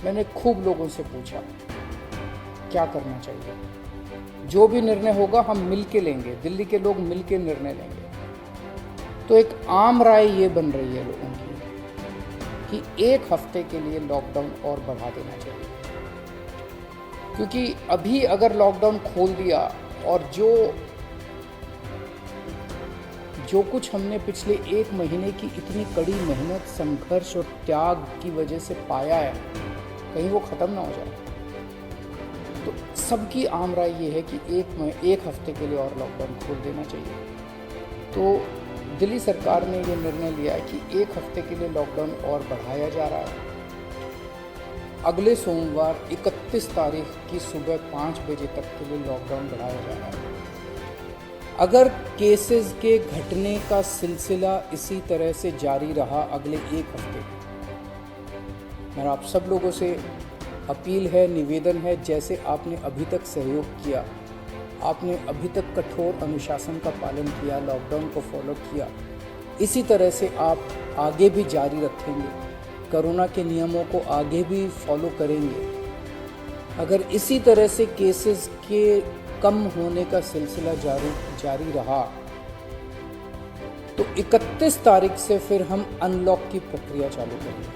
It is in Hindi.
मैंने खूब लोगों से पूछा क्या करना चाहिए। जो भी निर्णय होगा हम मिल के लेंगे, दिल्ली के लोग मिल के निर्णय लेंगे। तो एक आम राय ये बन रही है लोगों की कि 1 हफ्ते के लिए लॉकडाउन और बढ़ा देना चाहिए, क्योंकि अभी अगर लॉकडाउन खोल दिया और जो कुछ हमने पिछले 1 महीने की इतनी कड़ी मेहनत, संघर्ष और त्याग की वजह से पाया है, कहीं वो ख़त्म ना हो जाए। तो सबकी आम राय ये है कि 1 हफ्ते के लिए और लॉकडाउन खोल देना चाहिए। तो दिल्ली सरकार ने ये निर्णय लिया है कि 1 हफ्ते के लिए लॉकडाउन और बढ़ाया जा रहा है। अगले सोमवार 31 तारीख की सुबह 5 बजे तक के लिए लॉकडाउन बढ़ाया जा रहा है। अगर केसेस के घटने का सिलसिला इसी तरह से जारी रहा अगले 1 हफ्ते, मेरा आप सब लोगों से अपील है, निवेदन है, जैसे आपने अभी तक सहयोग किया, आपने अभी तक कठोर अनुशासन का पालन किया, लॉकडाउन को फॉलो किया, इसी तरह से आप आगे भी जारी रखेंगे, कोरोना के नियमों को आगे भी फॉलो करेंगे। अगर इसी तरह से केसेस के कम होने का सिलसिला जारी रहा तो 31 तारीख से फिर हम अनलॉक की प्रक्रिया चालू करेंगे।